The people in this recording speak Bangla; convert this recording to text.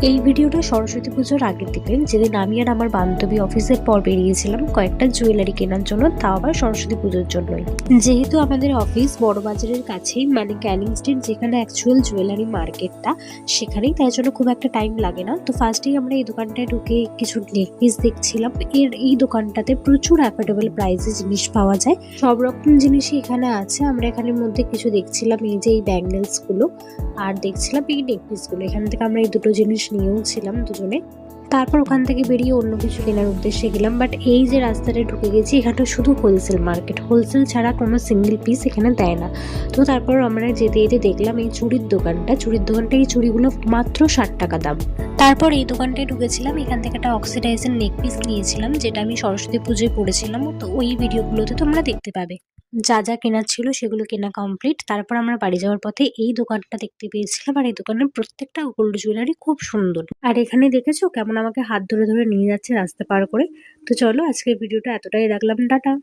এই ভিডিওটা সরস্বতী পুজোর আগের দিকের, যেদিন আমি আর আমার বান্ধবী অফিসের পর বেরিয়েছিলাম কয়েকটা জুয়েলারি কেনার জন্য, তাও আবার সরস্বতী পুজোর জন্যই। যেহেতু আমাদের অফিস বড় বাজারের কাছেই, মানে ক্যানিং স্ট্রিট যেখানে অ্যাকচুয়াল জুয়েলারি মার্কেটটা, সেখানেই, তাই জন্য খুব একটা টাইম লাগে না। তো ফার্স্টেই আমরা এই দোকানটায় ঢুকে কিছু নেক পিস দেখছিলাম। এই দোকানটাতে প্রচুর অ্যাফোর্ডেবল প্রাইসে জিনিস পাওয়া যায়, সব রকম জিনিসই এখানে আছে। আমরা এখানের মধ্যে কিছু দেখছিলাম, এই যে এই ব্যাঙ্গেলস গুলো, আর দেখছিলাম এই নেক পিস গুলো। এখান থেকে আমরা এই দুটো জিনিস নিয়েও ছিলাম দুজনে। তারপর ওখান থেকে বেরিয়ে অন্য কিছু কেনার উদ্দেশ্যে গেলাম। বাট এই যে রাস্তাটা ঢুকে গেছি, এখানটা শুধু হোলসেল মার্কেট, হোলসেল ছাড়া কোনো সিঙ্গেল পিস এখানে দেয় না। তো তারপর আমরা যেতে যেতে দেখলাম এই চুড়ির দোকানটা, এই চুড়িগুলো মাত্র 60 টাকা দাম। তারপর এই দোকানটায় ঢুকেছিলাম, এখান থেকে একটা অক্সিডাইজের নেক পিস নিয়েছিলাম, যেটা আমি সরস্বতী পুজোয় পরেছিলাম। তো ওই ভিডিওগুলোতে তোমরা দেখতে পাবে। যা যা কেনার ছিল সেগুলো কেনা কমপ্লিট। তারপর আমরা বাড়ি যাওয়ার পথে এই দোকানটা দেখতে পেয়েছিলাম, আর এই দোকানের প্রত্যেকটা গোল্ড জুয়েলারি খুব সুন্দর। আর এখানে দেখেছো কেমন আমাকে হাত ধরে ধরে নিয়ে যাচ্ছে রাস্তা পার করে। তো চলো, আজকের ভিডিওটা এতটাই রাখলাম, টাটা।